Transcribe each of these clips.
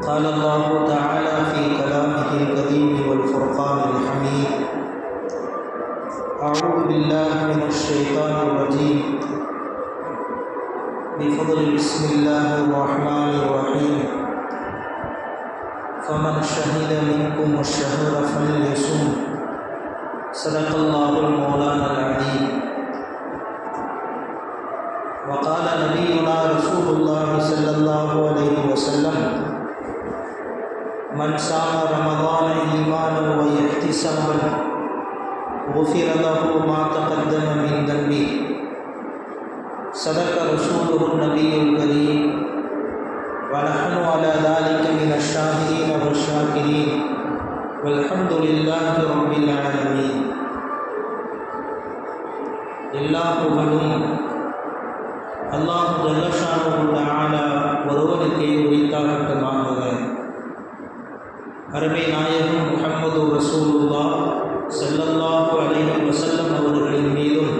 قال الله تعالى في كلامه الكريم والفرقان الحميد: أعوذ بالله من الشيطان الرجيم. بفضل بسم الله الرحمن الرحيم. فمن شهد منكم الشهر فليصم. صدق الله المولانا العليم. وقال نبينا رسول الله صلى الله عليه وسلم: من صام رمضان إيمانا واحتسابا غفر له ما تقدم من ذنبه. صدق رسوله النبي الكريم، ونحن على ذلك من الشاهدين والشاكرين، والحمد لله رب العالمين. எல்லா புகழும் அல்லாஹ் ஜல்ல ஷானுஹு தஆலா ஒருவனுக்கே உரித்தாகட்டுமாக. அருமை நாயகம் முஹம்மது ரசூலுல்லாஹ் ஸல்லல்லாஹு அலைஹி வஸல்லம் அவர்களின் மீதும்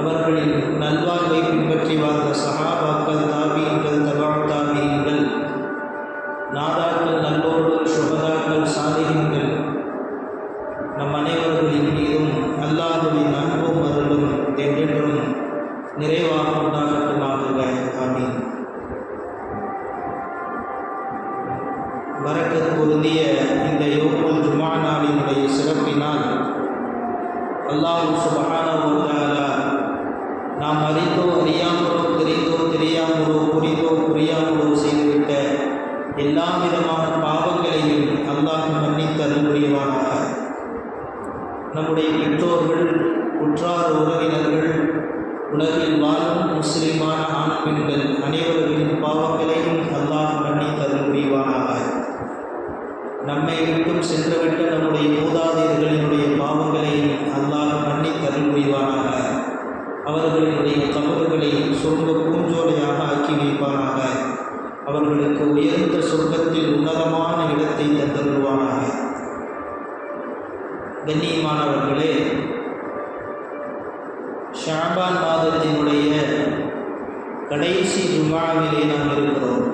அவர்களின் நல்வாழ்வை பின்பற்றி வாழ்ந்த சஹாபாக்கள், தாபீன்கள், தபா தாபீன்கள், நாதாக்கள், நல்லோர்கள், சுஹதாக்கள், சாலிஹீன்கள் நம் அனைவர்களின் மீதும் அல்லாஹ்வின் அன்பும் அருளும் என்றென்றும் நிறைவாக உண்டாகட்டுமாக. ஆமீன். பரக்கத் பொருந்திய இந்த யௌமுல் ஜுமா நாளினுடைய சிறப்பினால் அல்லாஹ் சுப்ஹானஹு வ தஆலா நாம் அறிந்தோ அறியாமலோ, தெரிந்தோ தெரியாமலோ, புரிந்தோ புரியாமலோ செய்துவிட்ட எல்லா விதமான பாவங்களையும் அல்லாஹ் மன்னித்து அருள் புரிவானாக. நம்முடைய பெற்றோர்கள், உற்றார் உறவினர்கள், உலகில் வாழும் முஸ்லிமான ஆண் பெண்கள் அனைவர்களின் பாவங்களையும் அல்லாஹ் மன்னித்து அருள் புரிவானாக. நம்மை விட்டும் சென்றுவிட்ட நம்முடைய மூதாதையர்களினுடைய பாவங்களையும் அல்லாஹ் மன்னித்து அருள் புரிவானாக. அவர்களினுடைய கபறுகளை சொர்க்க பூஞ்சோலையாக ஆக்கி வைப்பானாக. அவர்களுக்கு உயர்ந்த சொர்க்கத்தில் உன்னதமான இடத்தை தந்தருள்வானாக. கண்ணியமானவர்களே, ஷாபான் மாதத்தினுடைய கடைசி ஜுமாவிலே நாம் இருக்கிறோம்.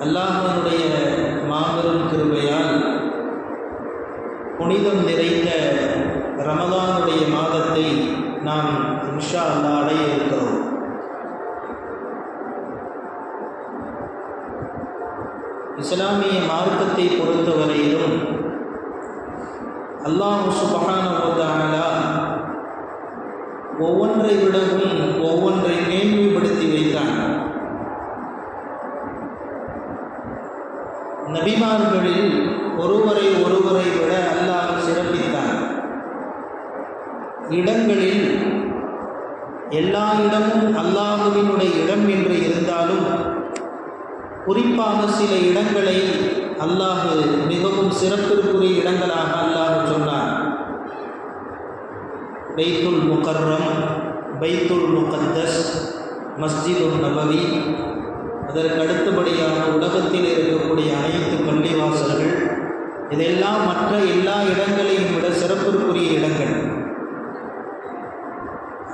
அல்லாஹ்வினுடைய மாபெரும் கிருபையால் புனிதம் நிறைந்த ரமதானுடைய மாதத்தை நாம் இன்ஷா அல்லாஹ் அடைய இருக்கிறோம். இஸ்லாமிய மார்க்கத்தை பொறுத்தவரையிலும் அல்லாஹ் சுப்ஹானஹு வ தஆலா ஒவ்வொன்றை விடவும் ஒவ்வொன்றை மேன்மைப்படுத்தி வைத்தான். நபிமார்களில் ஒருவரை விட அல்லாஹ் சிறப்பித்தான். இடங்களில் எல்லா இடமும் அல்லாஹ்வினுடைய இடம் என்று இருந்தாலும் குறிப்பாக சில இடங்களை அல்லாஹ் மிகவும் சிறப்பிற்குரிய இடங்களாக அல்லாஹ் சொன்னார். பைத்துல் முகர்ரம், பைத்துல் முகத்தஸ், மஸ்ஜிதுல் நபவி, அதற்கு அடுத்தபடியாக உலகத்தில் இருக்கக்கூடிய அனைத்து பள்ளிவாசல்கள், இதெல்லாம் மற்ற எல்லா இடங்களையும் விட சிறப்பிற்குரிய இடங்கள்.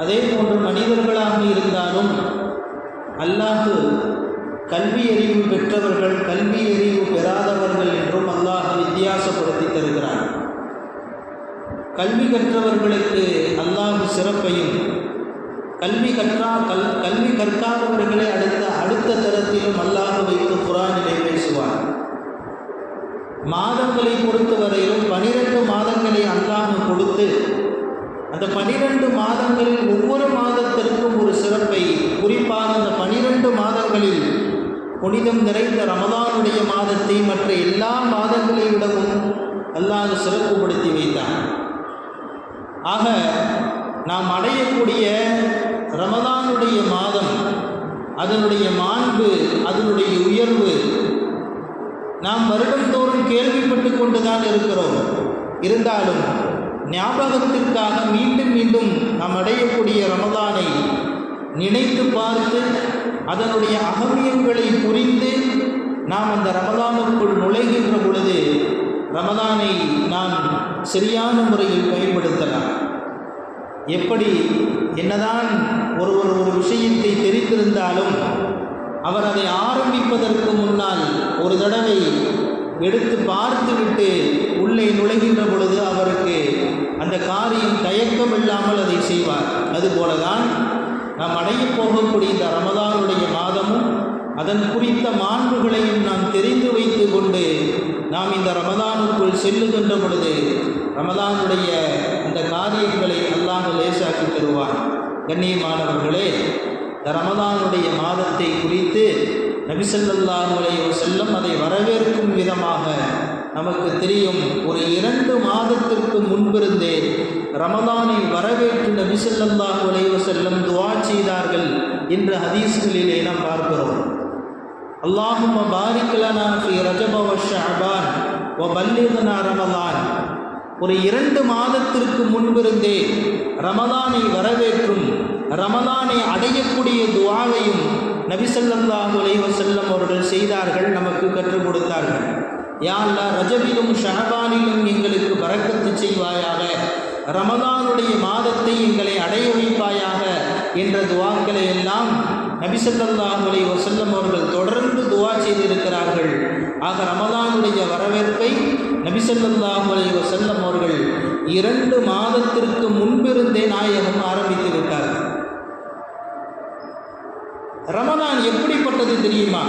அதே போன்று மனிதர்களாக இருந்தாலும் அல்லாஹ் கல்வி அறிவு பெற்றவர்கள், கல்வி அறிவு பெறாதவர்கள் என்றும் அல்லாஹ் வித்தியாசப்படுத்தி தருகிறார். கல்வி கற்றவர்களுக்கு அல்லாஹ் சிறப்பையும், கல்வி கற்காதவர்களை அடுத்த தரத்திலும் அல்லாஹ் வைத்து குர்ஆனிலே பேசுவார். மாதங்களை பொறுத்தவரையிலும் 12 மாதங்களை அல்லாஹ் கொடுத்து அந்த 12 மாதங்களில் ஒவ்வொரு மாதத்திற்கும் ஒரு சிறப்பை, குறிப்பாக அந்த 12 மாதங்களில் புனிதம் நிறைந்த ரமதானுடைய மாதத்தை மற்ற எல்லா மாதங்களை விடவும் அல்லாஹ் சிறப்புப்படுத்தி வைத்தான். ஆக நாம் அடையக்கூடிய ரமதானுடைய மாதம், அதனுடைய மாண்பு, அதனுடைய உயர்வு நாம் வருடந்தோறும் கேள்விப்பட்டு கொண்டுதான் இருக்கிறோம். இருந்தாலும் ஞாபகத்திற்காக மீண்டும் மீண்டும் நாம் அடையக்கூடிய ரமதானை நினைத்து பார்த்து அதனுடைய அகமியங்களை புரிந்து நாம் அந்த ரமதானுக்குள் நுழைகின்ற பொழுது ரமதானை நாம் சரியான முறையில் பயன்படுத்தலாம். எப்படி என்னதான் ஒரு விஷயத்தை தெரிந்திருந்தாலும் அவர் அதை ஆரம்பிப்பதற்கு முன்னால் ஒரு தடவை எடுத்து பார்த்துவிட்டு உள்ளே நுழைகின்ற பொழுது அவருக்கு அந்த காரியம் தயக்கம் இல்லாமல் அதை செய்வார். அதுபோலதான் நாம் அடையப் போகக்கூடிய இந்த ரமதானுடைய மாதமும் அதன் குறித்த மாண்புகளையும் நாம் தெரிந்து வைத்து கொண்டு நாம் இந்த ரமதானுக்குள் செல்லுகின்ற பொழுது ரமதானுடைய இந்த காரியங்களை அல்லாஹ் லேசாக்கி தருவான். கண்ணியமானவர்களே, இந்த ரமதானுடைய மாதத்தை குறித்து நபி ஸல்லல்லாஹு அலைஹி வஸல்லம் அதை வரவேற்கும் விதமாக நமக்கு தெரியும். ஒரு 2 மாதத்திற்கு முன்பிருந்தே ரமதானை வரவேற்று நபி ஸல்லல்லாஹு அலைஹி வஸல்லம் துஆ செய்தார்கள் என்று ஹதீஸ்களிலே நாம் பார்க்கிறோம். அல்லாஹும்ம பாரிக் லனா ஃபீ ரஜப வ ஷஅபான் வ பல்லிக்னா ரமலான். ஒரு 2 மாதத்திற்கு முன்பிருந்தே ரமதானை வரவேற்றும் ரமதானை அடையக்கூடிய துஆவையும் நபி ஸல்லல்லாஹு அலைஹி வஸல்லம் அவர்கள் செய்தார்கள், நமக்கு கற்றுக் கொடுத்தார்கள். யா அல்லாஹ், ரஜபிலும் ஷஅபானிலும் எங்களுக்கு பரக்கத்து செய்வாயாக, ரமதானுடைய மாதத்தை எங்களை அடைய வைப்பாயாக என்ற துஆக்களை எல்லாம் நபி ஸல்லல்லாஹு அலைஹி வஸல்லம் அவர்கள் தொடர்ந்து துஆ செய்திருக்கிறார்கள். ஆக ரமதானுடைய வரவேற்பை நபி ஸல்லல்லாஹு அலைஹி வஸல்லம் அவர்கள் 2 மாதத்திற்கு முன்பிருந்தே நாயகம் ஆரம்பித்து விட்டார்கள். ரமதான் எப்படிப்பட்டது தெரியுமா?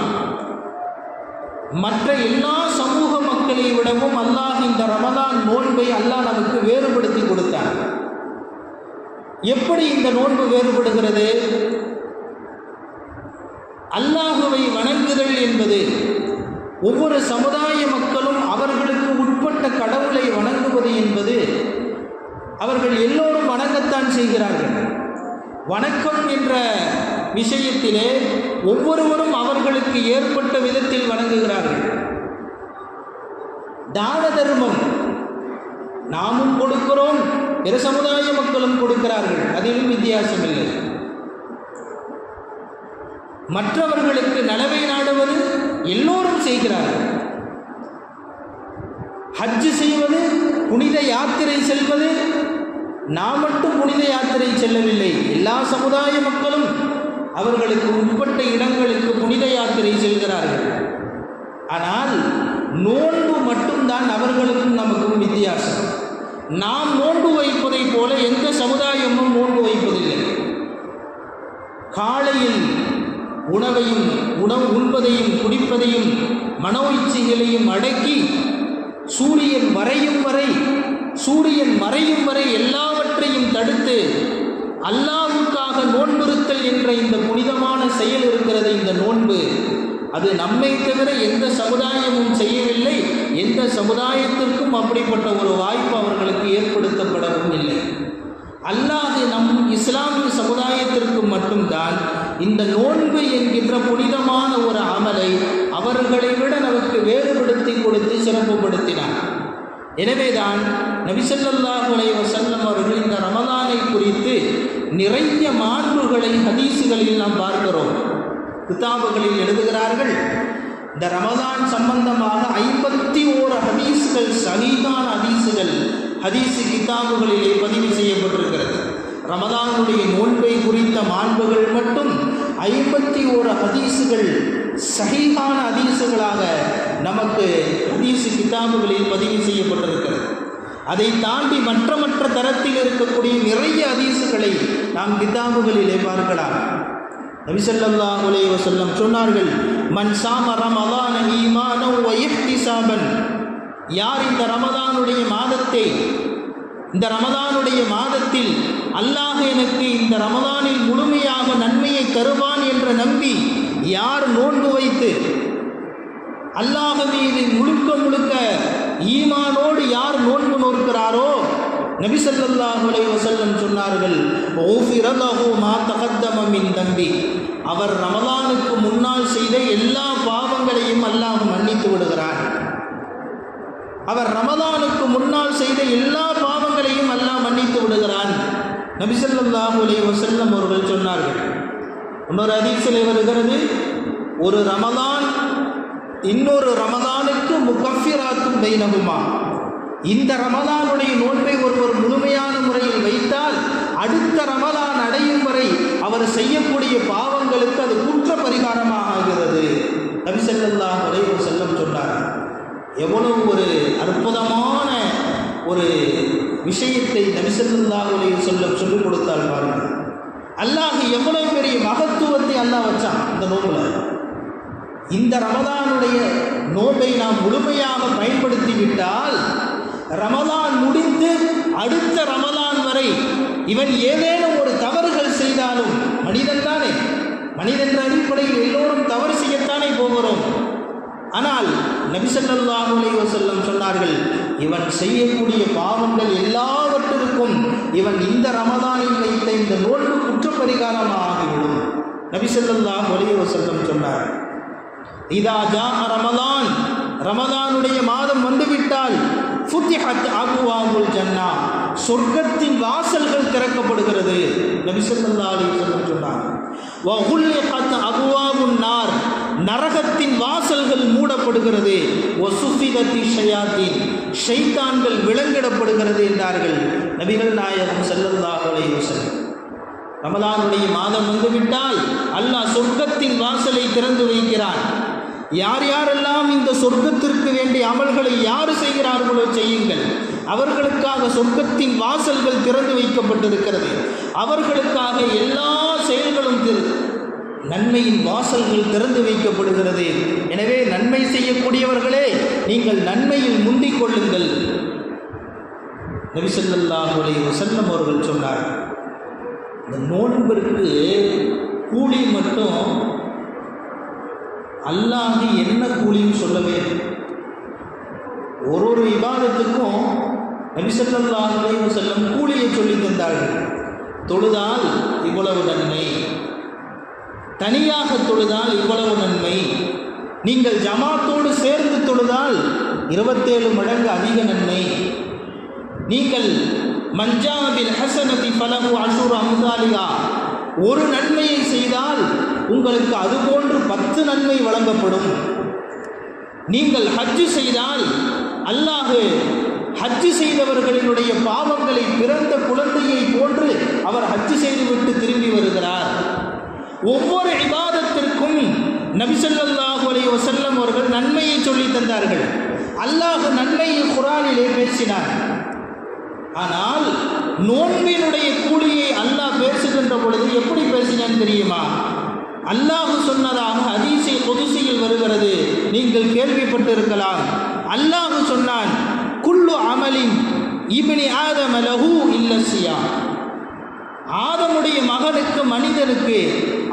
மற்ற எல்லா சமூக மக்களை விடவும் அல்லாஹ் இந்த ரமதான் நோன்பை அல்லாஹ் நமக்கு வேறுபடுத்தி கொடுத்தார். எப்படி இந்த நோன்பு வேறுபடுகிறது? அல்லாஹுவை வணங்குதல் என்பது ஒவ்வொரு சமுதாய மக்களும் அவர்களுக்கு உட்பட்ட கடவுளை வணங்குவது என்பது அவர்கள் எல்லோரும் வணங்கத்தான் செய்கிறார்கள். வணக்கம் என்ற விஷயத்திலே ஒவ்வொருவரும் அவர்களுக்கு ஏற்பட்ட விதத்தில் வணங்குகிறார்கள். தான தர்மம் நாமும் கொடுக்கிறோம், பிற சமுதாய மக்களும் கொடுக்கிறார்கள், அதிலும் வித்தியாசம் இல்லை. மற்றவர்களுக்கு நலவை நாடுவது எல்லோரும் செய்கிறார்கள். ஹஜ் செய்வது, புனித யாத்திரை செல்வது, நாம் மட்டும் புனித யாத்திரை செல்லவில்லை, எல்லா சமுதாய மக்களும் அவர்களுக்கு உட்பட்ட இடங்களுக்கு புனித யாத்திரை செல்கிறார்கள். ஆனால் நோன்பு மட்டும்தான் அவர்களுக்கும் நமக்கும் வித்தியாசம். நாம் நோன்பு வைப்பதை போல எந்த சமுதாயமும் நோன்பு வைப்பதில்லை. காலையில் உணவு உண்பதையும் குடிப்பதையும் மனோ இச்சைகளையும் அடக்கி சூரியன் மறையும் வரை எல்லாவற்றையும் தடுத்து அல்லாஹ்வுக்காக நோன்பிருத்தல் என்ற இந்த புனிதமான செயல் இருக்கிறது. இந்த நோன்பு அது நம்மை தவிர எந்த சமுதாயமும் செய்யவில்லை. எந்த சமுதாயத்திற்கும் அப்படிப்பட்ட ஒரு வாய்ப்பு அவர்களுக்கு ஏற்படுத்தப்படவும் இல்லை. அல்லாஹ் நம் இஸ்லாமிய சமுதாயத்திற்கு மட்டும்தான் இந்த நோன்பு என்கின்ற புனிதமான ஒரு அமலை அவர்களை விட நமக்கு வேறுபடுத்தி கொடுத்து சிறப்புப்படுத்தினார். எனவேதான் நபி ஸல்லல்லாஹு அலைஹி வஸல்லம் அவர்கள் இந்த ரமதானை குறித்து நிறைய மாண்புகளை ஹதீஸுகளில் நாம் பார்க்கிறோம். கிதாபுகளில் எழுதுகிறார்கள், இந்த ரமதான் சம்பந்தமாக 51 ஹதீஸுகள், சஹீஹான ஹதீஸுகள் ஹதீஸ் கிதாபுகளிலே பதிவு செய்யப்பட்டிருக்கிறது. ரமதானுடைய நோன்பை குறித்த மாண்புகள் மட்டும் 51 ஹதீஸுகள் சஹீஹான ஹதீஸுகளாக நமக்கு ஹதீஸ் கிதாபுகளில் பதிவு செய்யப்பட்டிருக்கிறது. அதை தாண்டி மற்ற தரத்தில் இருக்கக்கூடிய நிறைய ஹதீஸுகளை நாம் கிதாபுகளிலே பார்க்கலாம். நபி ஸல்லல்லாஹு அலைஹி வஸல்லம் சொன்னார்கள், மன் ஸாம ரமலான ஈமானன் வ இஹ்திஸாபன். யார் இந்த ரமதானுடைய மாதத்தில் அல்லாஹ் எனக்கு இந்த ரமதானில் முழுமையாக நன்மையை தருவான் என்று நம்பி யார் நோன்பு வைத்து அல்லாஹ் மீது முழுக்க ஈமானோடு யார் நோன்பு நோக்கிறாரோ, நபி ஸல்லல்லாஹு அலைஹி வஸல்லம் சொன்னார்கள், ஊஃபிர லஹு மா தகத்தம மின் தம்பி. அவர் ரமலானுக்கு முன்னால் செய்த எல்லா பாவங்களையும் அல்லாஹ் மன்னித்து விடுகிறார். அவர் ரமலானுக்கு முன்னால் செய்த எல்லா பாவங்களையும் அல்லாஹ் மன்னித்து விடுகிறான். நபி ஸல்லல்லாஹு அலைஹி வஸல்லம் அவர்கள் சொன்னார்கள். இன்னொரு ஹதீஸிலே வருகிறது, ஒரு ரமலான் இன்னொரு ரமலானுக்கு முகஃபிராத்தும் பைனஹுமா. இந்த ரமலானுடைய நோன்பை ஒருவர் முழுமையான முறையில் வைத்தால் அடுத்த ரமலான் அடையும் வரை அவர் செய்யக்கூடிய பாவங்களுக்கு அது குற்ற பரிகாரமாக ஆகிறது. விஷயத்தை நபி ஸல்லல்லாஹு அலைஹி வஸல்லம் சொல்லிக் கொடுத்தால் பாருங்கள், அல்லாஹ் எவ்வளவு பெரிய மகத்துவத்தை அல்லாஹ் வச்சான் இந்த நோம்புல. இந்த ரமதானுடைய நோன்பை நாம் முழுமையாக பயன்படுத்தி விட்டால் ரமதான் முடிந்து அடுத்த ரமதான் வரை இவன் ஏதேனும் ஒரு தவறுகள் செய்தாலும், மனிதன் தானே, மனிதன் அடிப்படையில் எல்லோரும் தவறு செய்யத்தானே போகிறோம். ஆனால் நபி ஸல்லல்லாஹு அலைஹி வஸல்லம் சொன்னார்கள், இவன் செய்யக்கூடிய பாவங்கள் எல்லாவற்றிற்கும் இவன் இந்த ரமதானில் வைத்த இந்த நோன்பு குற்றப்பரிகாரமாக ஆகிவிடும். நபி ஸல்லல்லாஹு அலைஹி வஸல்லம் சொன்னார், இதா ஜா ரமதான், ரமதானுடைய மாதம் வந்துவிட்டால் ஃபுத்திஹத் அபுவாபுல் ஜன்னா, சொர்க்கத்தின் வாசல்கள் திறக்கப்படுகிறது. நபி ஸல்லல்லாஹு அலைஹி வஸல்லம் சொன்னார், வ குல்லிகத் அபுவாபுன் நார், நரகத்தின் வாசல்கள் மூடப்படுகிறது. வ சுஃபிதத்தி ஷயாத்தீன், ஷைத்தான்கள் விலங்கிடப்படுகிறது என்றார்கள் நபிகள் நாயகம் ஸல்லல்லாஹு அலைஹி வஸல்லம். ரமலானுடைய மாதம் வந்துவிட்டால் அல்லாஹ் சொர்க்கத்தின் வாசலை திறந்து வைக்கிறான். யார் யாரெல்லாம் இந்த சொர்க்கத்திற்கு வேண்டிய அமல்களை யார் செய்கிறார்களோ செய்யுங்கள், அவர்களுக்காக சொர்க்கத்தின் வாசல்கள் திறந்து வைக்கப்பட்டிருக்கிறது. அவர்களுக்காக எல்லா செயல்களும் நன்மையின் வாசல்கள் திறந்து வைக்கப்படுகிறது. எனவே நன்மை செய்யக்கூடியவர்களே, நீங்கள் நன்மையில் முந்திக் கொள்ளுங்கள். நபி ஸல்லல்லாஹு அலைஹி வஸல்லம் அவர்கள் சொன்னார், இந்த நோன்பிற்கு கூலி மட்டும் அல்லாஹ் என்ன கூலின்னு சொல்லவே. ஒரு இபாதத்துக்கும் நபி ஸல்லல்லாஹு அலைஹி வஸல்லம் கூலியை சொல்லி தந்தார்கள். தொழுதால் இவ்வளவு நன்மை, தனியாக தொழுதால் இவ்வளவு நன்மை, நீங்கள் ஜமாத்தோடு சேர்ந்து தொழுதால் 27 மடங்கு அதிக நன்மை, நீங்கள் மஞ்சாபில் ஹசனதி ஃபலஹு அஷுரு அம்சாலிஹா, ஒரு நன்மையை செய்தால் உங்களுக்கு அதுபோன்று 10 நன்மை வழங்கப்படும். நீங்கள் ஹஜ்ஜு செய்தால் அல்லாஹ் ஹஜ்ஜு செய்தவர்களினுடைய பாவங்களை பிறந்த குழந்தையை போன்று அவர் ஹஜ்ஜு செய்துவிட்டு திரும்பி வருகிறார். ஒவ்வொரு இபாதத்திற்கும் நபி ஸல்லல்லாஹு அலைஹி வஸல்லம் அவர்கள் நன்மையை சொல்லி தந்தார்கள். அல்லாஹ் நன்மையை குர்ஆனிலே பேசினார். ஆனால் நோன்பினுடைய கூலியை அல்லாஹ் பேசுகின்ற பொழுது எப்படி பேசினான் தெரியுமா? அல்லாஹ் சொன்னதாக ஹதீஸே குதுஸியில் வருகிறது, நீங்கள் கேள்விப்பட்டிருக்கலாம். அல்லாஹ் சொன்னான், குல்லு அமலின் இப்னி ஆதம லஹு இல்ல ஸியாம், ஆதமுடைய மகனுக்கு, மனிதனுக்கு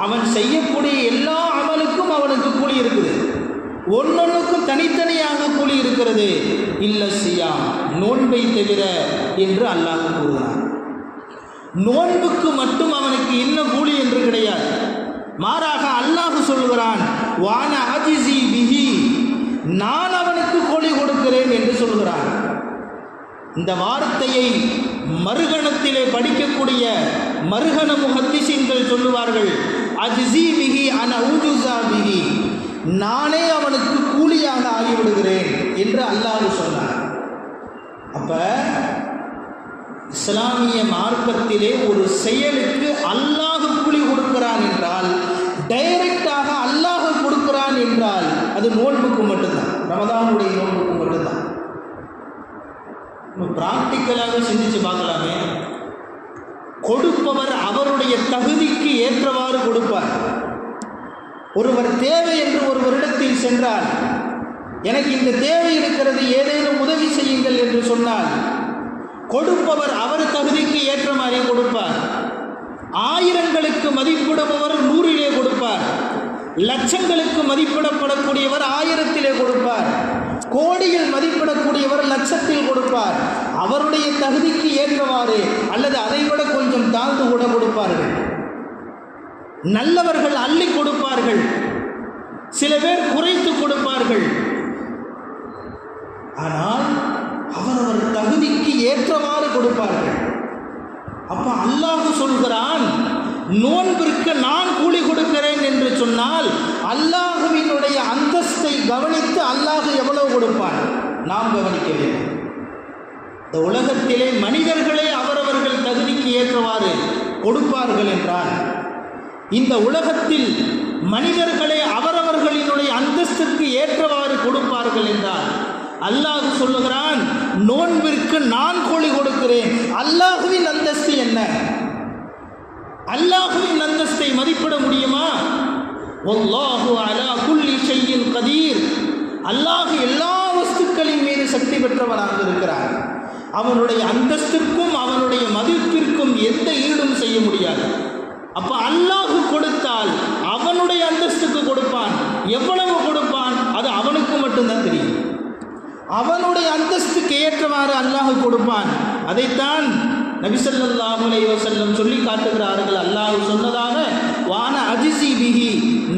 அவன் செய்யக்கூடிய எல்லா அமலுக்கும் அவனுக்கு கூலி இருக்குது. ஒன்னொன்றுக்கும் தனித்தனியாக கூலி இருக்கிறது. இல்ல ஸியாம், நோன்பை தவிர என்று அல்லாஹ் கூறுகிறான். நோன்புக்கு மட்டும் அவனுக்கு என்ன கூலி என்று கிடையாது. மாறாக அல்லாஹ் சொல்கிறான், வான அஜிஸி பிஹி, நான் அவனுக்கு கூலி கொடுக்கிறேன் என்று சொல்கிறான். இந்த வார்த்தையை மறுகணத்திலே படிக்கக்கூடிய மறுகண முஹத்திஸீன்கள் சொல்லுவார்கள், அஜ்ஸி பிஹி அன உஜுஸா பிஹி, நானே அவனுக்கு கூலியாக ஆகிவிடுகிறேன் என்று அல்லாஹ் சொன்னார். அப்ப இஸ்லாமிய மார்க்கத்திலே ஒரு செயலுக்கு அல்லாஹ் கூலி கொடுக்கிறான் என்றால், டைரக்டாக அல்லாஹ் கொடுக்கிறான் என்றால் அது நோன்புக்கு மட்டும்தான், ரமதானுடைய நோன்புக்கு மட்டும்தான். பிராக்டிக்கலாக சிந்திச்சு பார்க்கலாமே. கொடுப்பவர் அவருடைய தகுதிக்கு ஏற்றவாறு கொடுப்பார். ஒருவர் தேவை என்று ஒருவரிடத்தில் சென்றால், எனக்கு இந்த தேவை இருக்கிறது, ஏதேனும் உதவி செய்யுங்கள் என்று சொன்னால், கொடுப்பவர் அவர் தகுதிக்கு ஏற்ற மாதிரி கொடுப்பார். ஆயிரங்களுக்கு மதிப்பிடுபவர் 100லே கொடுப்பார். லட்சங்களுக்கு மதிப்பிடப்படக்கூடியவர் 1000லே கொடுப்பார். கோடியில் மதிப்பிடக்கூடியவர் லட்சத்தில் கொடுப்பார். அவருடைய தகுதிக்கு ஏற்றவாறு அல்லது அதைவிட கொஞ்சம் தாழ்ந்து கூட கொடுப்பார்கள். நல்லவர்கள் அள்ளி கொடுப்பார்கள், சில பேர் குறைத்து கொடுப்பார்கள். ஆனால் அவரவர் தகுதிக்கு ஏற்றவாறு கொடுப்பார்கள். அப்ப அல்லாஹ் சொல்கிறான், நோன்பிற்கு நான் கூலி கொடுக்கிறேன் என்று சொன்னால் அல்லாஹுவினுடைய அந்தஸ்தை கவனித்து அல்லாஹ் எவ்வளவு கொடுப்பான் நாம் கவனிக்க வேண்டும். இந்த உலகத்திலே மனிதர்களே அவரவர்கள் தகுதிக்கு ஏற்றவாறு கொடுப்பார்கள் என்றால், இந்த உலகத்தில் மனிதர்களே அவரவர்களினுடைய அந்தஸ்துக்கு ஏற்றவாறு கொடுப்பார்கள் என்றால், அல்லாஹ் சொல்லுகிறான், நோன்பிற்கு நான் கூலி கொடுக்கிறேன். அல்லாஹ்வின் அந்தஸ்து என்ன? அல்லாஹ்வின் அந்தஸ்தை மதிப்பிட முடியுமா? வல்லாஹு அலா குல்லி ஷைஇன் கதீர். அல்லாஹ் எல்லா வஸ்துக்களின் மீது சக்தி பெற்றவனாக இருக்கிறான். அவனுடைய அந்தஸ்திற்கும் அவனுடைய மதிப்பிற்கும் எந்த ஈடும் செய்ய முடியாது. அப்ப அல்லாஹ் கொடுத்தால் அவனுடைய அந்தஸ்துக்கு கொடுப்பான். எவ்வளவு கொடுப்பான் அது அவனுக்கு மட்டும்தான் தெரியும். அவனுடைய அந்தஸ்துக்கு ஏற்றவாறு அல்லாஹ் கொடுப்பான். அதைத்தான் நபி ஸல்லல்லாஹு அலைஹி வஸல்லம் சொல்லி காட்டுகிறார்கள். அல்லாஹ் சொன்னதாக, வான அஜிசி பிஹி,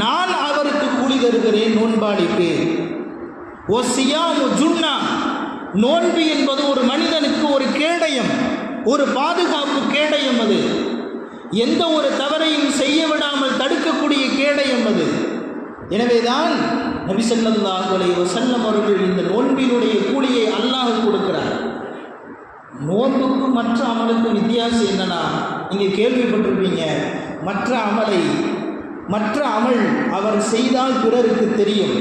நான் அவருக்கு கூலி தருகிறேன் நோன்பாளிக்கு. ஓ சியாமு ஜுன்னா, நோன்பு என்பது ஒரு மனிதனுக்கு ஒரு கேடயம், ஒரு பாதுகாப்பு கேடயம். அது எந்த ஒரு தவறையும் செய்ய விடாமல் தடுக்கக்கூடிய கேடயம் அது. எனவேதான் நபி ஸல்லல்லாஹு அலைஹி வஸல்லம் அவர்கள் இந்த நோன்பினுடைய கூலியை அல்லாஹ் கொடுக்கிறார். நோன்புக்கு மற்ற அமலுக்கு வித்தியாசம் என்னன்னா, நீங்கள் கேள்விப்பட்டிருப்பீங்க, மற்ற அமல் அவர் செய்தால் பிறருக்கு தெரியும்.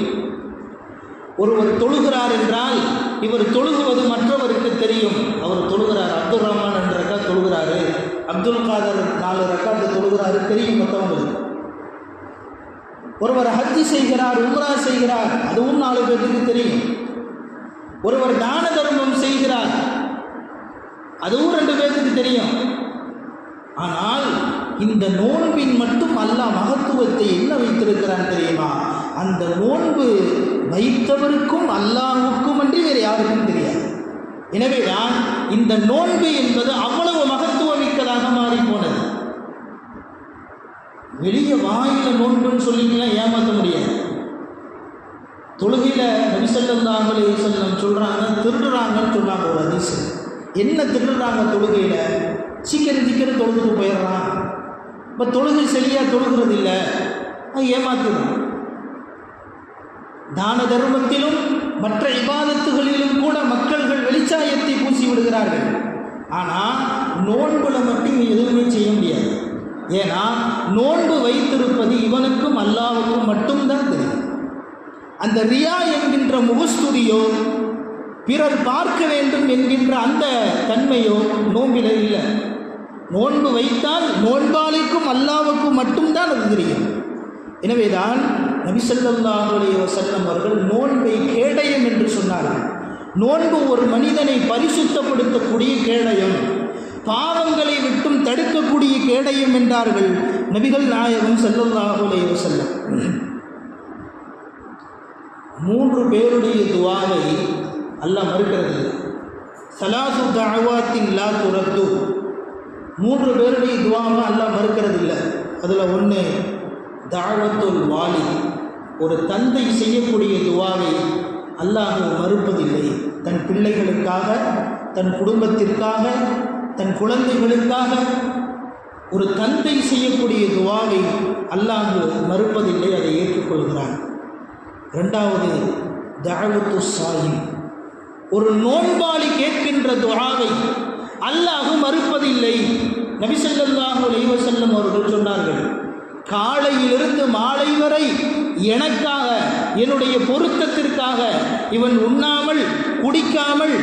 ஒருவர் தொழுகிறார் என்றால் இவர் தொழுகுவது மற்றவருக்கு தெரியும். அவர் தொழுகிறார், அப்துல் ரஹ்மான் 2 ரக்காத் தொழுகிறாரு, அப்துல் காதர் 4 ரக்காத்து தொழுகிறாரு, தெரியும் மற்றவங்களுக்கு. ஒருவர் ஹஜ்ஜி செய்கிறார், உம்ரா செய்கிறார், அதுவும் 4 பேருக்கு தெரியும். ஒருவர் தான தர்மம் செய்கிறார், அதுவும் 2 பேருக்கு தெரியும். ஆனால் இந்த நோன்பின் மட்டும் அல்லாஹ் மகத்துவத்தை என்ன வைத்திருக்கிறான் தெரியுமா? அந்த நோன்பு வைத்தவருக்கும் அல்லாஹுக்கும் அன்றி வேறு யாருக்கும் தெரியாது. எனவேதான் இந்த நோன்பு என்பது அவ்வளவு மகத்துவமிக்கதாக மாறி போனது. வெளியே வாயில நோன்புன்னு சொல்லிக்கலாம் ஏமாற்ற முடியாது. தொழுகையில் நபி ஸல்லல்லாஹு அலைஹி வஸல்லம் சொல்கிறாங்க, திருடுறாங்கன்னு சொன்னாங்க ஒரு ஹதீஸ். என்ன திருடுறாங்க? தொழுகையில் சீக்கிரம் தொழுதுட்டு போயிடுறான். இப்போ தொழுகை சரியாக தொழுகிறது இல்லை, அது ஏமாத்துறான். தான தர்மத்திலும் மற்ற இபாதத்துகளிலும் கூட மக்கள்கள் வெளிச்சாயத்தை பூசி விடுகிறார்கள். ஆனால் நோன்புல மட்டும் எதுவுமே செய்ய முடியாது. ஏன்னா நோன்பு வைத்திருப்பது இவனுக்கும் அல்லாஹ்வுக்கும் மட்டும்தான் தெரியும். அந்த ரியா என்கின்ற முகஸ்துதியோ பிறர் பார்க்க வேண்டும் என்கின்ற அந்த தன்மையோ நோன்பில் இல்லை. நோன்பு வைத்தால் நோன்பாளிக்கும் அல்லாஹ்வுக்கும் மட்டும்தான் அது தெரியும். எனவேதான் நபி ஸல்லல்லாஹு அலைஹி வஸல்லம் அவர்கள் நோன்பை கேடயம் என்று சொன்னார்கள். நோன்பு ஒரு மனிதனை பரிசுத்தப்படுத்தக்கூடிய கேடயம், பாவங்களை விட்டும் தடுக்கக்கூடிய கேடயம் என்றார்கள் நபிகள் நாயகம் ஸல்லல்லாஹு அலைஹி வஸல்லம். 3 பேருடைய துஆவை அல்லாஹ் மறுக்கிறது. ஸலாத்து தஅவாத்தின் லா துரத்து, 3 பேருடைய துஆவை அல்லாஹ் மறுக்கிறது இல்லை. அதில் ஒன்று தாவத்துல் வாலி, ஒரு தந்தை செய்யக்கூடிய துஆவை அல்லாஹ் மறுப்பதில்லை. தன் பிள்ளைகளுக்காக, தன் குடும்பத்திற்காக, தன் குழந்தைகளுக்காக ஒரு தந்தை செய்யக்கூடிய துஆவை அல்லாஹ் மறுப்பதில்லை, அதை ஏற்றுக்கொள்கிறான். 2வது தஅவத்து ஸாயிம், ஒரு நோன்பாளி கேட்கின்ற துஆவை அல்லாஹ் மறுப்பதில்லை. நபி ஸல்லல்லாஹு அலைஹி வஸல்லம் அவர்கள் சொன்னார்கள், காலையிலிருந்து மாலை வரை எனக்காக, என்னுடைய பொருத்தத்திற்காக இவன் உண்ணாமல் குடிக்காமல்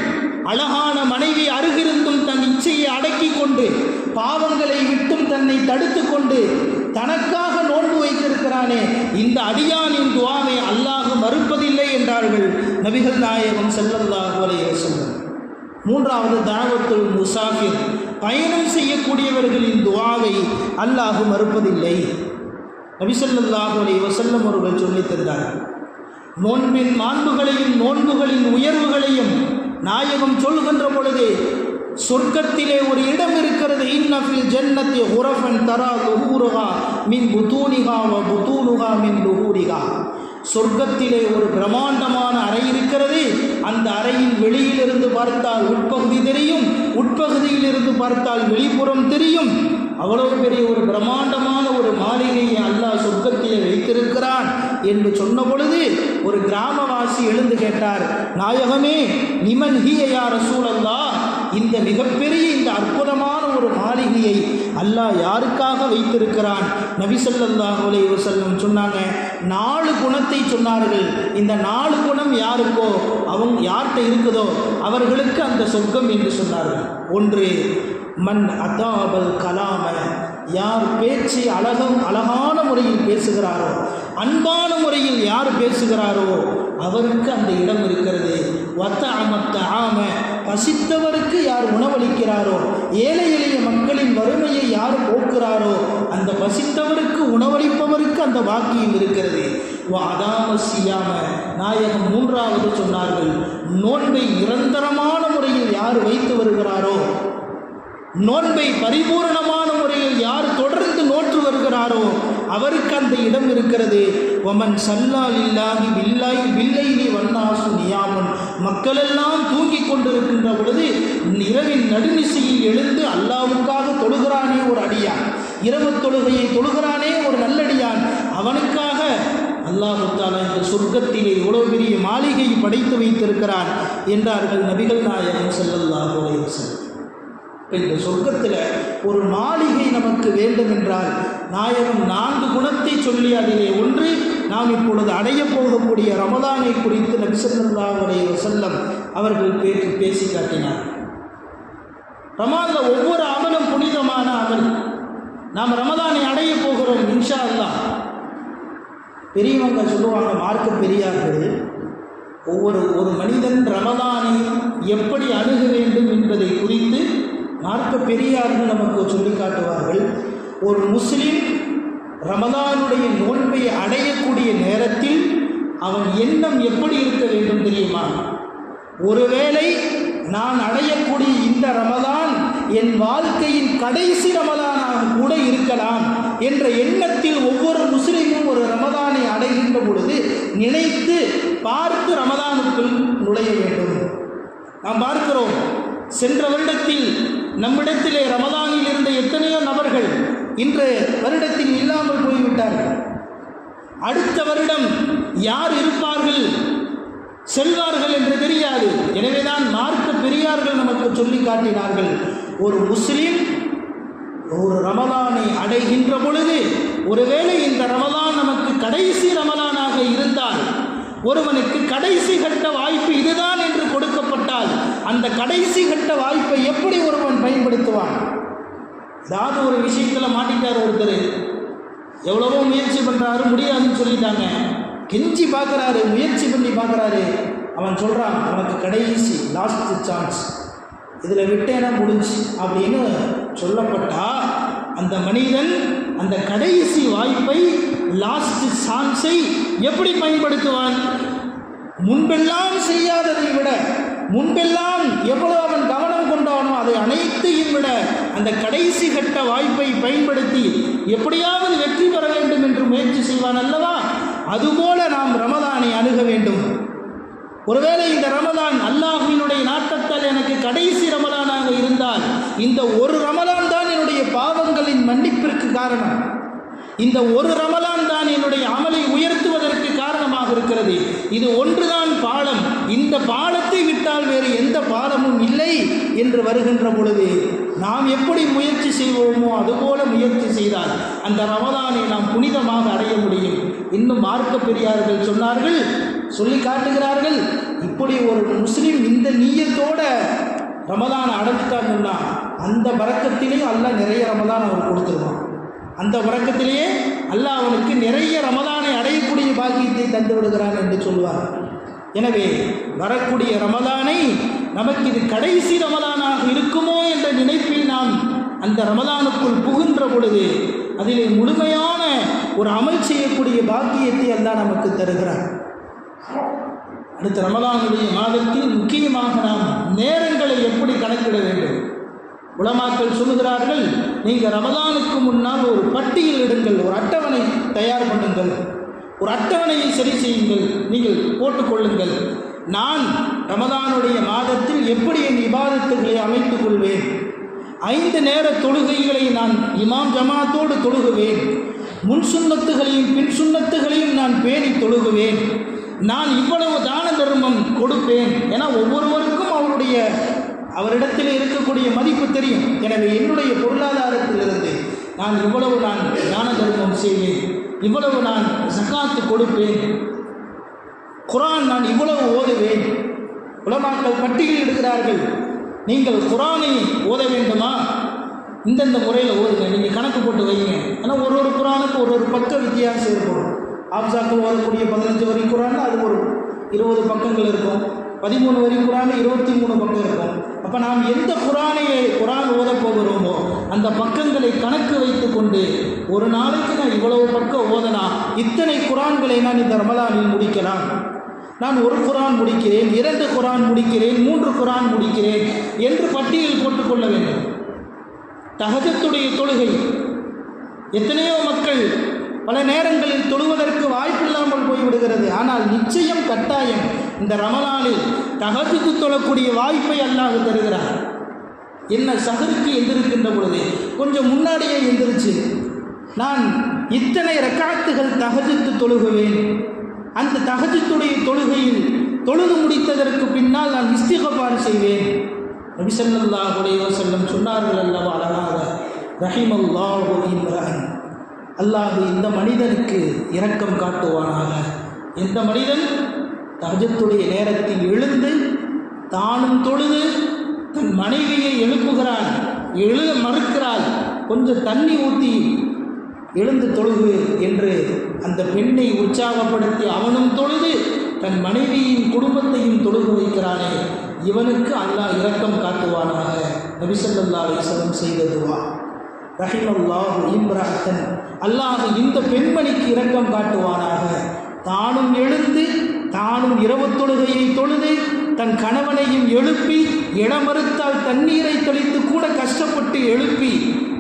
அழகான மனைவி அருகிருந்தும் தன் இச்சையை அடக்கி கொண்டு பாவங்களை விட்டும் தன்னை தடுத்து கொண்டு தனக்காக நோன்பு வைத்திருக்கிறானே, இந்த அடியானின் துஆவை அல்லாஹ் மறுப்பதில்லை என்றார்கள் நபிகள் நாயகம் ஸல்லல்லாஹு அலைஹி வஸல்லம். 3வது தஅவத்துல் முஸாஃபிர், பயணம் செய்யக்கூடியவர்களின் துஆவை அல்லாஹ் மறுப்பதில்லை. நபி ஸல்லல்லாஹு அலைஹி வஸல்லம் அவர்கள் சொல்லித் தந்தார்கள். நோன்பின் மாண்புகளையும் நோன்புகளின் உயர்வுகளையும் நாயகம் சொல்கின்ற பொழுது, சொர்க்கத்திலே ஒரு இடம் இருக்கிறது, இன்ன ஃபில் ஜன்னத்தி குரஃபன் தரா லுஹூருஹா மின் புதூனிஹா வ புதூனுஹா மின் லுஹூரிஹா, சொர்க்கத்திலே ஒரு பிரம்மாண்டமான அறை இருக்கிறது. அந்த அறையின் வெளியிலிருந்து பார்த்தால் உட்பகுதி தெரியும், உட்பகுதியிலிருந்து பார்த்தால் வெளிப்புறம் தெரியும். அவ்வளவு பெரிய ஒரு பிரம்மாண்டமான ஒரு மாளிகையை அல்லாஹ் சொர்க்கத்திலே வைத்திருக்கிறான் என்று சொன்ன பொழுது ஒரு கிராமவாசி எழுந்து கேட்டார், நாயகமே, நிமன் ஹிய யா ரசூலல்லாஹ், இந்த மிகப்பெரிய இந்த அற்புதமான ஒரு மாளிகையை அல்லாஹ் யாருக்காக வைத்திருக்கிறான்? நபி ஸல்லல்லாஹு அலைஹி வஸல்லம் சொன்னாங்க, 4 குணத்தை சொன்னார்கள். இந்த 4 குணம் யாருக்கோ, அவங்க யார்கிட்ட இருக்குதோ அவர்களுக்கு அந்த சொர்க்கம் என்று சொன்னார்கள். 1, மன் அதாபல் கலாம, யார் பேச்சு அழகான முறையில் பேசுகிறாரோ, அன்பான முறையில் யார் பேசுகிறாரோ அவருக்கு அந்த இடம் இருக்கிறது. வத்தஅமத்த ஆம, பசித்தவருக்கு யார் உணவளிக்கிறாரோ, ஏழை எளிய மக்களின் வறுமையை யார் போக்குகிறாரோ அந்த பசித்தவருக்கு உணவளிப்பவருக்கு அந்த பாக்கியம் இருக்கிறது. அதாம சியாம, நாயகம் 3வது சொன்னார்கள், நோன்பை நிரந்தரமான முறையில் யார் வைத்து வருகிறாரோ, நோன்பை பரிபூர்ணமான முறையில் யார் தொடர்ந்து நோற்று வருகிறாரோ அவருக்கு அந்த இடம் இருக்கிறது. ஒமன் சல்லால் இல்லாஹி பில்லாஹி பில்லைலி வன்னாசு நியாமன், மக்களெல்லாம் தூங்கிக் கொண்டிருக்கின்ற பொழுது இரவின் நடுநிசையில் எழுந்து அல்லாஹ்வுக்காக தொழுகிறானே ஒரு அடியான், இரவு தொழுகையை தொழுகிறானே ஒரு நல்லடியான், அவனுக்காக அல்லாஹ் தஆலா இந்த சொர்க்கத்திலே இவ்வளவு பெரிய மாளிகையை படைத்து வைத்திருக்கிறான் என்றார்கள் நபிகள் நாயகம் ஸல்லல்லாஹு அலைஹி வஸல்லம். இந்த சொர்க்கத்தில் ஒரு மாளிகை நமக்கு வேண்டும் என்றால் நாயகம் 4 குணத்தை சொல்லி அதிலே 1 நாம் இப்பொழுது அடைய போகக்கூடிய ரமதானை குறித்து நபி ஸல்லல்லாஹு அலைஹி வஸல்லம் அவர்கள் பேசி காட்டினார். ரமதானில் ஒவ்வொரு அமலும் புனிதமான அமல். நாம் ரமதானை அடைய போகிறோம் இன்ஷா அல்லாஹ். பெரியவங்க சொல்லுவாங்க, மார்க்க பெரியார்கள், ஒரு மனிதன் ரமதானை எப்படி அணுக வேண்டும் என்பதை குறித்து மார்க்க பெரியார்கள் நமக்கு சொல்லி காட்டுவார்கள். ஒரு முஸ்லிம் ரமதானுடைய நோன்பை அடையக்கூடிய நேரத்தில் அவன் எண்ணம் எப்படி இருக்க வேண்டும் தெரியுமா? ஒருவேளை நான் அடையக்கூடிய இந்த ரமதான் என் வாழ்க்கையின் கடைசி ரமதானாக கூட இருக்கலாம் என்ற எண்ணத்தில் ஒவ்வொரு முஸ்லிமும் ஒரு ரமதானை அடைகின்ற பொழுது நினைத்து பார்த்து ரமதானுக்குள் நுழைய வேண்டும். நாம் பார்க்கிறோம், சென்ற வருடத்தில் நம்மிடத்திலே ரமதானில் இருந்த எத்தனையோ நபர்கள் இன்று வருடத்தில் இல்லாமல் போய்விட்டார்கள். அடுத்த வருடம் யார் இருப்பார்கள், செல்வார்கள் என்று தெரியாது. எனவேதான் மார்க்க பெரியார்கள் நமக்கு சொல்லி காட்டினார்கள், ஒரு முஸ்லிம் ஒரு ரமதானை அடைகின்ற பொழுது ஒருவேளை இந்த ரமதான் நமக்கு கடைசி ரமதானாக இருந்தால், ஒருவனுக்கு கடைசி கட்ட வாய்ப்பு இதுதான் என்று கொடுக்கப்பட்டால் அந்த கடைசி கட்ட வாய்ப்பை எப்படி ஒருவன் பயன்படுத்துவான்? ஏதாவது ஒரு விஷயத்தில் மாட்டிட்டார் ஒருத்தர், எவ்வளவோ முயற்சி பண்ணுறாரு, முடியாதுன்னு சொல்லிட்டாங்க, கெஞ்சி பார்க்குறாரு, முயற்சி பண்ணி பார்க்குறாரு, அவன் சொல்கிறான் அவனுக்கு கடைசி லாஸ்ட் சான்ஸ், இதில் விட்டேனா முடிஞ்சு அப்படின்னு சொல்லப்பட்டால் அந்த மனிதன் அந்த கடைசி வாய்ப்பை லாஸ்ட் சான்ஸை எப்படி பயன்படுத்துவான்? முன்பெல்லாம் செய்யாததை விட, முன்பெல்லாம் எவ்வளவு அவன் கவனம் கொண்டானோ அதை அனைத்தையும் விட அந்த கடைசி கட்ட வாய்ப்பை பயன்படுத்தி எப்படியாவது வெற்றி பெற வேண்டும் என்று முயற்சி செய்வான் அல்லவா? அதுபோல நாம் ரமதானை அணுக வேண்டும். ஒருவேளை இந்த ரமதான் அல்லாஹ்வினுடைய நாட்டத்தால் எனக்கு கடைசி ரமதானாக இருந்தால் இந்த ஒரு ரமதான் தான் என்னுடைய பாவங்களின் மன்னிப்பிற்கு காரணம், இந்த ஒரு ரமலான் தான் என்னுடைய அமலை உயர்த்துவதற்கு காரணமாக இருக்கிறது. இது ஒன்றுதான் பாலம், இந்த பாலத்தை விட்டால் வேறு எந்த பாலமும் இல்லை என்று வருகின்ற பொழுது நாம் எப்படி முயற்சி செய்வோமோ அதுபோல முயற்சி செய்தால் அந்த ரமலானை நாம் புனிதமாக அடைய முடியும். இன்னும் மார்க்க பெரியார்கள் சொன்னார்கள், சொல்லி காட்டுகிறார்கள், இப்படி ஒரு முஸ்லிம் இந்த நீயத்தோட ரமலானை அடைஞ்சிட்டாங்கன்னா அந்த பரக்கத்திலே அல்லாஹ் நிறைய ரமலான் அவர் கொடுத்துருவான். அந்த வரக்கத்திலேயே அல்லாஹ் அவனுக்கு நிறைய ரமதானை அடையக்கூடிய பாக்கியத்தை தந்து விடுகிறான் என்று சொல்வார். எனவே வரக்கூடிய ரமதானை நமக்கு இது கடைசி ரமதானாக இருக்குமோ என்ற நினைப்பில் நாம் அந்த ரமதானுக்குள் புகுன்ற பொழுது அதிலே முழுமையான ஒரு அமல் செய்யக்கூடிய பாக்கியத்தை அல்லாஹ் நமக்கு தருகிறார். அடுத்த ரமதானுடைய மாதத்தில் முக்கியமாக நாம் நேரங்களை எப்படி கணக்கிட வேண்டும்? உலமாக்கள் சொல்லுகிறார்கள், நீங்கள் ரமதானுக்கு முன்னால் ஒரு பட்டியல் எடுங்கள், ஒரு அட்டவணை தயார் பண்ணுங்கள், ஒரு அட்டவணையை சரி செய்யுங்கள், நீங்கள் போட்டுக்கொள்ளுங்கள். நான் ரமதானுடைய மாதத்தில் எப்படி என் இபாதத்துகளை அமைத்துக் கொள்வேன், 5 நேர தொழுகைகளை நான் இமாம் ஜமாத்தோடு தொழுகுவேன், முன் சுன்னத்துகளையும் பின் சுன்னத்துகளையும் நான் பேணி தொழுகுவேன், நான் இவ்வளவு தான தர்மம் கொடுப்பேன். ஏன்னா ஒவ்வொருவருக்கும் அவரிடத்தில் இருக்கக்கூடிய மதிப்பு தெரியும். எனவே என்னுடைய பொருளாதாரத்திலிருந்து நான் இவ்வளவு நான் தான தர்மம் செய்வேன், இவ்வளவு நான் ஜகாத்து கொடுப்பேன், குர்ஆன் நான் இவ்வளவு ஓதுவேன். உலமாக்கள் பட்டியல் எடுக்கிறார்கள். நீங்கள் குர்ஆனை ஓத வேண்டுமா, இந்தந்த முறையில் ஓதுங்க, நீங்கள் கணக்கு போட்டு வைங்க. ஆனால் ஒரு குர்ஆனுக்கு ஒரு பக்க வித்தியாசம் ஏற்படும். ஆப்சாக்கள் ஓதக்கூடிய 15 வரி குர்ஆன் அது ஒரு 20 பக்கங்கள் இருக்கும். 13 வரி குர்ஆன் 23 பக்கம் இருக்கும். அப்போ நாம் எந்த குர்ஆன் ஓத போகிறோமோ அந்த பக்கங்களை கணக்கு வைத்து கொண்டு ஒரு நாளைக்கு நான் இவ்வளவு பக்கம் ஓதலாம், இத்தனை குர்ஆன்களை நான் இந்த ரமலானில் முடிக்கலாம், நான் ஒரு குர்ஆன் முடிக்கிறேன், 2 குர்ஆன் முடிக்கிறேன், 3 குர்ஆன் முடிக்கிறேன் என்று பட்டியல் போட்டுக்கொள்ள வேண்டும். தஹஜ்ஜுடைய தொழுகை எத்தனையோ மக்கள் பல நேரங்களில் தொழுவதற்கு வாய்ப்பில்லாமல் போய்விடுகிறது. ஆனால் நிச்சயம் கட்டாயம் இந்த ரமலானில் தஹஜ்ஜுக்கு தொழக்கூடிய வாய்ப்பை அல்லாஹ் தருகிறார். என்ன, சஹருக்கு எந்திருக்கின்ற பொழுது கொஞ்சம் முன்னாடியே எந்திரிச்சு நான் இத்தனை ரக்காத்துகள் தஹஜ்ஜுக்கு தொழுகுவேன், அந்த தஹஜ்ஜுடைய தொழுகையில் தொழுது முடித்ததற்கு பின்னால் நான் இஸ்திக்ஃபார் செய்வேன். நபி ஸல்லல்லாஹு அலைஹி வஸல்லம் சொன்னார்கள் அல்லவா அழகாக, ரஹிமல்லாஹு இம்ரஅன், அல்லாஹ் இந்த மனிதனுக்கு இரக்கம் காட்டுவானாக. எந்த மனிதன் தஹஜ்ஜுடைய நேரத்தில் எழுந்து தானும் தொழுது தன் மனைவியை எழுப்புகிறான், எழுத மறுக்கிறாள், கொஞ்சம் தண்ணி ஊற்றி எழுந்து தொழுகு என்று அந்த பெண்ணை உற்சாகப்படுத்தி அவனும் தொழுது தன் மனைவியின் குடும்பத்தையும் தொழுகு வைக்கிறானே, இவனுக்கு அல்லாஹ் இரக்கம் காட்டுவானாக. நபி ஸல்லல்லாஹு அலைஹி வஸல்லம் செய்த துஆ, ரஹிமல்லாஹு இம்ரஅத்தன், அல்லாஹ் இந்த பெண்மணிக்கு இரக்கம் காட்டுவானாக. தானும் எழுந்து தானும் இரவு தொழுகையை தொழுது தன் கணவனையும் எழுப்பி, இடமறுத்தால் தண்ணீரை தெளித்து கூட கஷ்டப்பட்டு எழுப்பி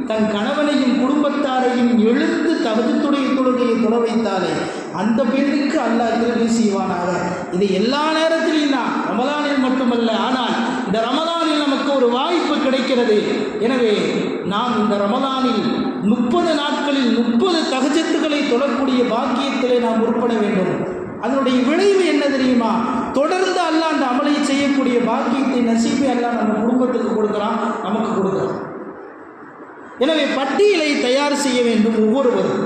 தன் கணவனையும் குடும்பத்தாரையும் எழுந்து தஹஜ்ஜுடைய தொழுகையை தொழ வைத்தாலே அந்த பெண்ணுக்கு அல்லாஹ் கிருபை செய்வானாக. இது எல்லா நேரத்திலும் தான், ரமலானில் மட்டுமல்ல. ஆனால் இந்த ரமலானில் நமக்கு ஒரு வாய்ப்பு கிடைக்கிறது. எனவே நாம் இந்த ரமலானில் 30 நாட்களில் 30 தஹஜ்ஜுகளை தொழக்கூடிய பாக்கியத்திலே நாம் உட்பட வேண்டும். அதனுடைய விளைவு என்ன தெரியுமா? தொடர்ந்து அல்லாஹ் அந்த அமலை செய்யக்கூடிய பாக்கியத்தை, நசீபை அல்லாஹ் நம்ம குடும்பத்துக்கு கொடுக்குறான், நமக்கு கொடுக்குறான். எனவே பட்டியலை தயார் செய்ய வேண்டும் ஒவ்வொருவரும்.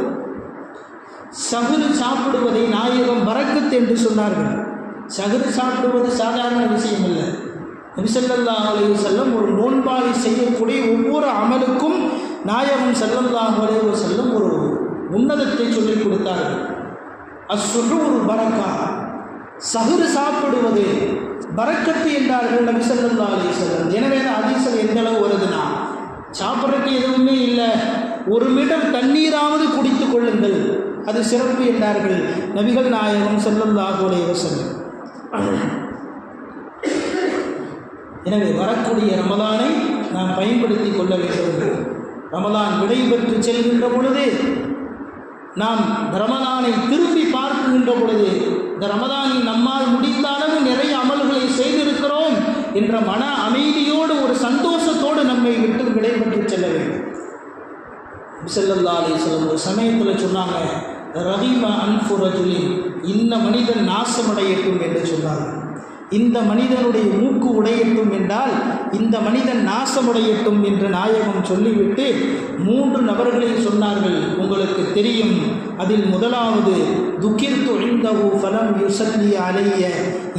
சஹ்ரு சாப்பிடுவதை நாயகம் பரக்கத் என்று சொன்னார்கள். சஹ்ரு சாப்பிடுவது சாதாரண விஷயம் இல்லை. நபி ஸல்லல்லாஹு அலைஹி வஸல்லம் ஒரு நோன்பாளி செய்யக்கூடிய ஒவ்வொரு அமலுக்கும் நாயகம் ஸல்லல்லாஹு அலைஹி வஸல்லம் ஒரு உன்னதத்தை சொல்லிக் கொடுத்தார்கள். அஸ்ஸுஹூர் பரக்கா, சஹ்ரு சாப்பிடுவது பரக்கத்து என்றார்கள் நபி ஸல்லல்லாஹு அலைஹி வஸல்லம். எனவே ஹதீஸில் எந்த அளவு வருதுன்னா, சாப்பிட்றதுக்கு எதுவுமே இல்லை, 1 மீட்டர் தண்ணீராவது குடித்து கொள்ளுங்கள், அது சிறப்பு என்றார்கள் நபிகள் நாயகம் ஸல்லல்லாஹு அலைஹி வஸல்லம். எனவே வரக்கூடிய ரமலானை நாம் பயன்படுத்தி கொள்ள வேண்டும். ரமலான் விடைபெற்று செல்கின்ற பொழுது, நாம் ரமலானை திரும்பி பார்க்கின்ற பொழுது, இந்த ரமலானில் நம்மால் முடிந்த அளவு நிறைய அமல்களை செய்திருக்கிறோம் என்ற மன அமைதியோடு ஒரு சந்தோஷத்தோடு நம்மை விட்டு விடைபெற்று செல்ல வேண்டும். ஸல்லல்லாஹு அலைஹி வஸல்லம் ஒரு சமயத்தில் சொன்னாங்க, ரஹீம அன்ஃபு ரஜுலின், இந்த மனிதன் நாசமடையட்டும் என்று சொன்னார்கள். இந்த மனிதனுடைய மூக்கு உடையட்டும் என்றால் இந்த மனிதன் நாசமுடையட்டும் என்று நாயகம் சொல்லிவிட்டு 3 நபர்களை சொன்னார்கள். உங்களுக்கு தெரியும், அதில் முதலாவது துக்கிர்து இந்தஹு ஃபலம் யுஸல்லி அலைய,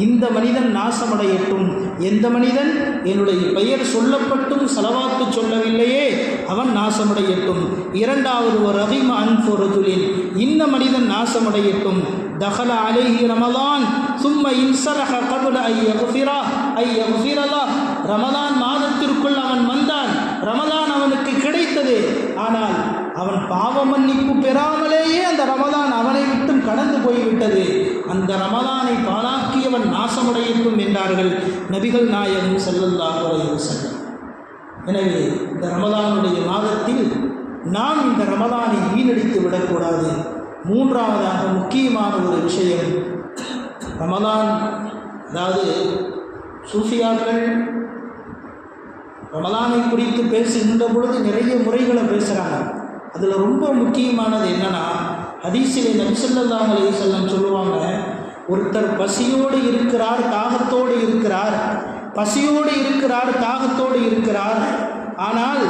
இந்த மனிதன் நாசமடையட்டும். எந்த மனிதன் என்னுடைய பெயர் சொல்லப்பட்டும் ஸலவாத்து சொல்லவில்லையே அவன் நாசமடையட்டும். இரண்டாவது ஒரு ரஹீம அன்ஃபு ரஜுலின், இந்த மனிதன் நாசமடையட்டும். தஹல அலைஹி ரமலான் சும்ம இன்சரஹ கபல ஐயஃபிரலா, ரமலான் மாதத்திற்குள் அவன் வந்தான், ரமலான் அவனுக்கு கிடைத்தது, ஆனால் அவன் பாவ மன்னிப்பு பெறாமலேயே அந்த ரமலான் அவனை விட்டும் கடந்து போய்விட்டது. அந்த ரமலானை பாழாக்கியவன் நாசமடையட்டும் என்றார்கள் நபிகள் நாயகம் ஸல்லல்லாஹு அலைஹி வஸல்லம். எனவே இந்த ரமலானுடைய மாதத்தில் நாம் இந்த ரமலானை வீணடித்து விடக்கூடாது. மூன்றாவதாக முக்கியமான ஒரு விஷயம், ரமலான், அதாவது சூஃபியாக்கள் ரமலானை குறித்து பேசுகின்ற பொழுது நிறைய முறைகளை பேசுகிறாங்க. அதில் ரொம்ப முக்கியமானது என்னென்னா, ஹதீஸிலே நபி ஸல்லல்லாஹு அலைஹி வஸல்லம் சொல்லுவாங்க, ஒருத்தர் பசியோடு இருக்கிறார், தாகத்தோடு இருக்கிறார், பசியோடு இருக்கிறார், தாகத்தோடு இருக்கிறார், ஆனால்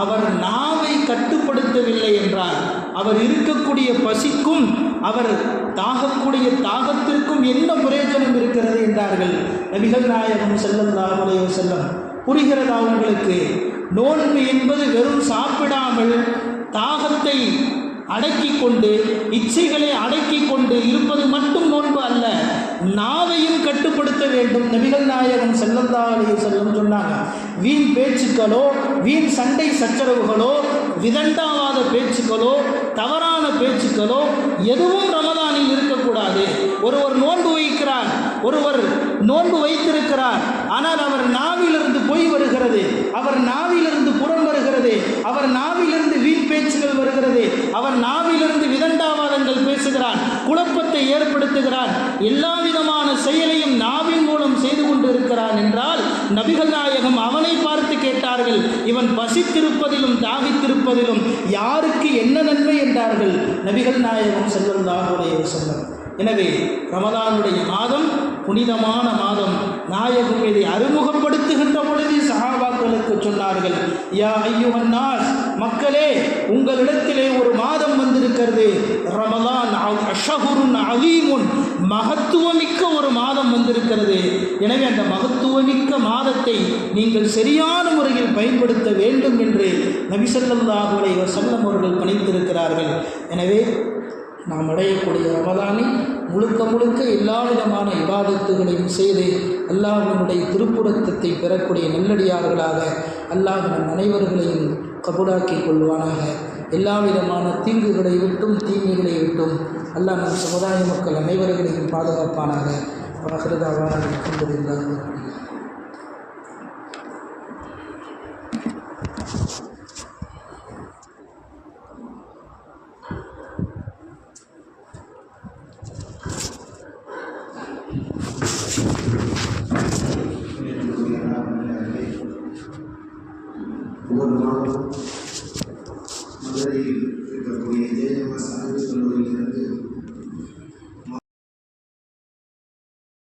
அவர் நாவை கட்டுப்படுத்தவில்லை என்றால் அவர் இருக்கக்கூடிய பசிக்கும் அவர் தாகக்கூடிய தாகத்திற்கும் என்ன பிரயோஜனம் இருக்கிறது என்றார்கள் நபிகள் நாயகம் ஸல்லல்லாஹு அலைஹி வஸல்லம். புரிகிறதா உங்களுக்கு? நோன்பு என்பது வெறும் சாப்பிடாமல் தாகத்தை அடக்கி கொண்டு இச்சைகளை அடக்கி கொண்டு இருப்பது மட்டும் நோன்பு அல்ல, நாவையும் கட்டுப்படுத்த வேண்டும். நபிகள் நாயகம் ஸல்லல்லாஹு அலைஹி வஸல்லம் சொன்னாங்க, வீண் பேச்சுக்களோ வீண் சண்டை சச்சரவுகளோ விதண்டாவாத பேச்சுக்களோ தவறான பேச்சுக்களோ எதுவும் ரமதானில் இருக்கக்கூடாது. ஒருவர் நோன்பு வைக்கிறார், ஒருவர் நோன்பு வைத்திருக்கிறார், ஆனால் அவர் நாவிலிருந்து பொய் வருகிறது, அவர் நாவிலிருந்து புறம் வருகிறது, அவர் நாவிலிருந்து வீண் பேச்சுகள் வருகிறது, அவர் நாவிலிருந்து விதண்டாவாதங்கள் பேசுகிறான், குழப்பத்தை ஏற்படுத்துகிறான், எல்லா விதமான செயலையும் நாவின் மூலம் செய்து கொண்டு இருக்கிறான் என்றால் நபிகள் நாயகம் அவனை பார்த்து கேட்டார்கள், இவன் பசித்திருப்பதிலும் தாகித்திருப்பதிலும் யாருக்கு என்ன நன்மை என்றார்கள் நபிகள் நாயகம் ஸல்லல்லாஹு அலைஹி வஸல்லம். எனவே ரமதானுடைய மாதம் புனிதமான மாதம். நாயகம் இதை அறிமுகப்படுத்துகின்ற பொழுது சஹாபாக்களுக்கு சொன்னார்கள், யா ஐயுஹன் நாஸ், மக்களே உங்களிடத்திலே ஒரு மாதம் வந்திருக்கிறது, ரமலான் அஷ்ஹுருன் அலீமுன், மகத்துவமிக்க ஒரு மாதம் வந்திருக்கிறது. எனவே அந்த மகத்துவமிக்க மாதத்தை நீங்கள் சரியான முறையில் பயன்படுத்த வேண்டும் என்று நபி ஸல்லல்லாஹு அலைஹி வஸல்லம் அவர்கள் பணித்திருக்கிறார்கள். எனவே நாம் அடையக்கூடிய ரமலானில் முழுக்க முழுக்க எல்லா விதமான இபாதத்துகளையும் செய்து அல்லாஹ்வினுடைய திருப்புரத்தத்தை பெறக்கூடிய நல்லடியார்களாக அல்லாஹ் நம் அனைவர்களையும் கபூலாக்கிக் கொள்வானாக. எல்லா விதமான தீங்குகளை விட்டும் தீமைகளை விட்டும் அல்லாஹ் நம் சமுதாய மக்கள் அனைவர்களையும் பாதுகாப்பானாக. வஹ்ரதாவான அல்ஹம்துலில்லாஹ். ஒவ்வொரு நாளும் மதுரையில் இருக்கக்கூடிய